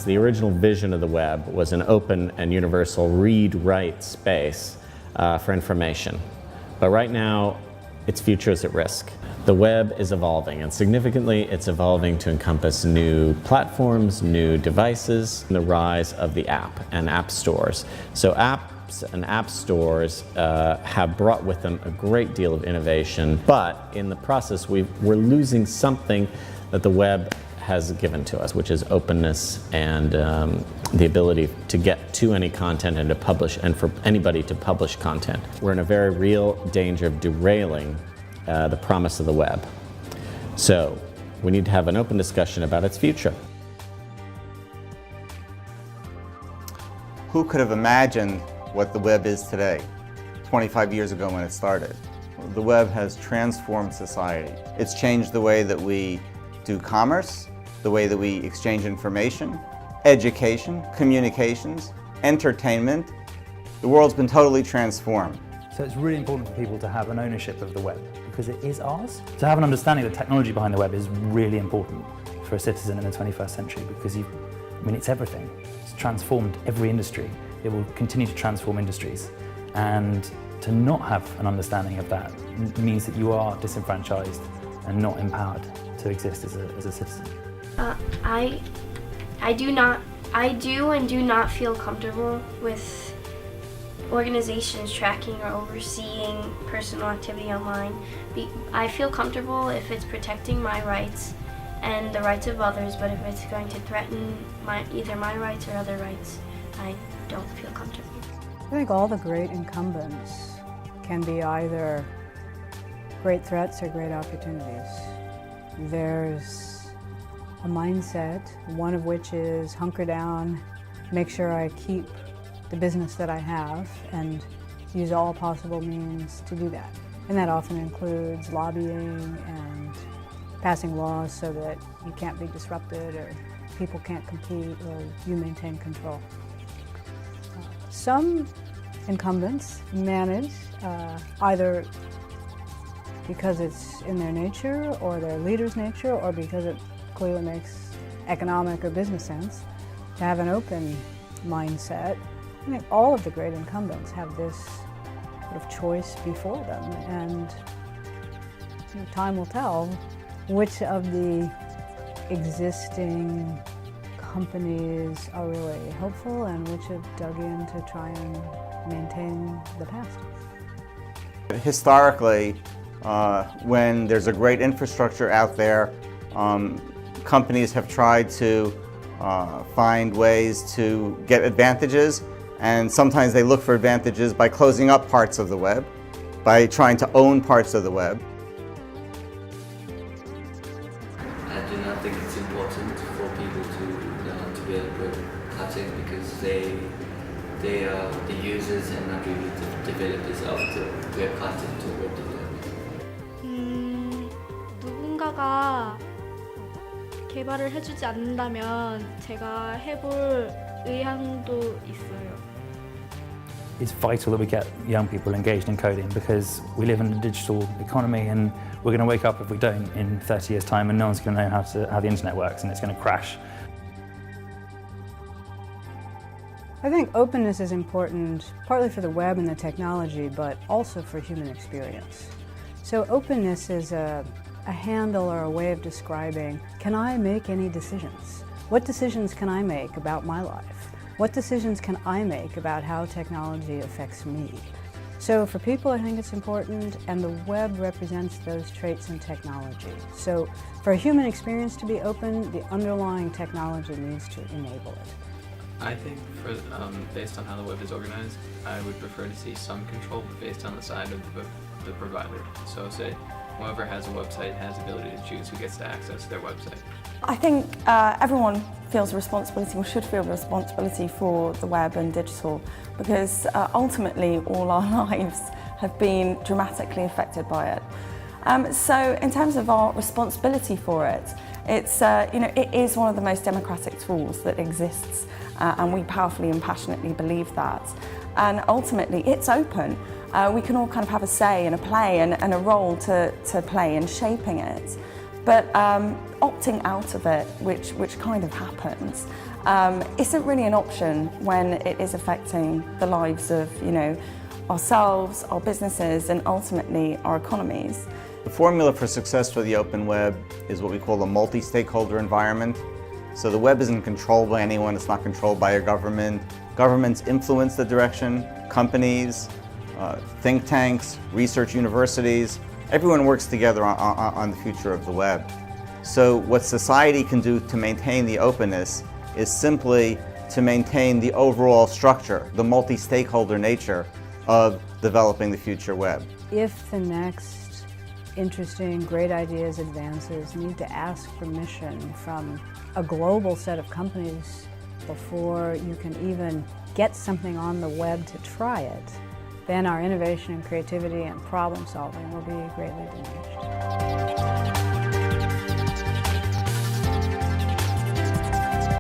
So the original vision of the web was an open and universal read-write space for information. But right now, its future is at risk. The web is evolving, and significantly, it's evolving to encompass new platforms, new devices, and the rise of the app and app stores. So apps and app stores have brought with them a great deal of innovation, but in the process, we're losing something that the web has given to us, which is openness and the ability to get to any content and to publish, and for anybody to publish content. We're in a very real danger of derailing the promise of the web. So we need to have an open discussion about its future. Who could have imagined what the web is today, 25 years ago when it started? The web has transformed society. It's changed the way that we do commerce, the way that we exchange information, education, communications, entertainment. The world's been totally transformed. So it's really important for people to have an ownership of the web because it is ours. To have an understanding of the technology behind the web is really important for a citizen in the 21st century because it's everything. It's transformed every industry. It will continue to transform industries. And to not have an understanding of that means that you are disenfranchised and not empowered to exist as a citizen. I do and do not feel comfortable with organizations tracking or overseeing personal activity online. I feel comfortable if it's protecting my rights and the rights of others, but if it's going to threaten either my rights or other rights, I don't feel comfortable. I think all the great incumbents can be either great threats or great opportunities. There's a mindset, one of which is hunker down, make sure I keep the business that I have and use all possible means to do that. And that often includes lobbying and passing laws so that you can't be disrupted or people can't compete or you maintain control. Some incumbents manage either because it's in their nature or their leader's nature or because it clearly makes economic or business sense to have an open mindset. I think all of the great incumbents have this sort of choice before them, and time will tell which of the existing companies are really helpful and which have dug in to try and maintain the past. Historically, when there's a great infrastructure out there, companies have tried to find ways to get advantages, and sometimes they look for advantages by closing up parts of the web, by trying to own parts of the web. I do not think it's important for people to be able to cut in because they are the users and not really the developers of the web content or web development. 누군가가 개발을 해주지 않는다면 제가 해볼 의향도 있어요. It's vital that we get young people engaged in coding because we live in a digital economy and we're going to wake up if we don't in 30 years' time and no one's going to know how the internet works and it's going to crash. I think openness is important partly for the web and the technology, but also for human experience. So openness is a handle or a way of describing, can I make any decisions? What decisions can I make about my life? What decisions can I make about how technology affects me? So for people, I think it's important, and the web represents those traits in technology. So for a human experience to be open, the underlying technology needs to enable it. I think based on how the web is organized, I would prefer to see some control based on the side of the provider. So say whoever has a website has the ability to choose who gets to access their website. I think everyone feels a responsibility or should feel a responsibility for the web and digital because ultimately all our lives have been dramatically affected by it. So in terms of our responsibility for it, it's it is one of the most democratic tools that exists and we powerfully and passionately believe that. And ultimately it's open. We can all kind of have a say and a play and a role to play in shaping it. But opting out of it, which kind of happens, isn't really an option when it is affecting the lives of, ourselves, our businesses, and ultimately our economies. The formula for success for the open web is what we call a multi-stakeholder environment. So the web isn't controlled by anyone, it's not controlled by a government. Governments influence the direction, companies, think tanks, research universities, everyone works together on the future of the web. So what society can do to maintain the openness is simply to maintain the overall structure, the multi-stakeholder nature of developing the future web. If the next interesting, great ideas, advances need to ask permission from a global set of companies before you can even get something on the web to try it, then our innovation and creativity and problem solving will be greatly diminished.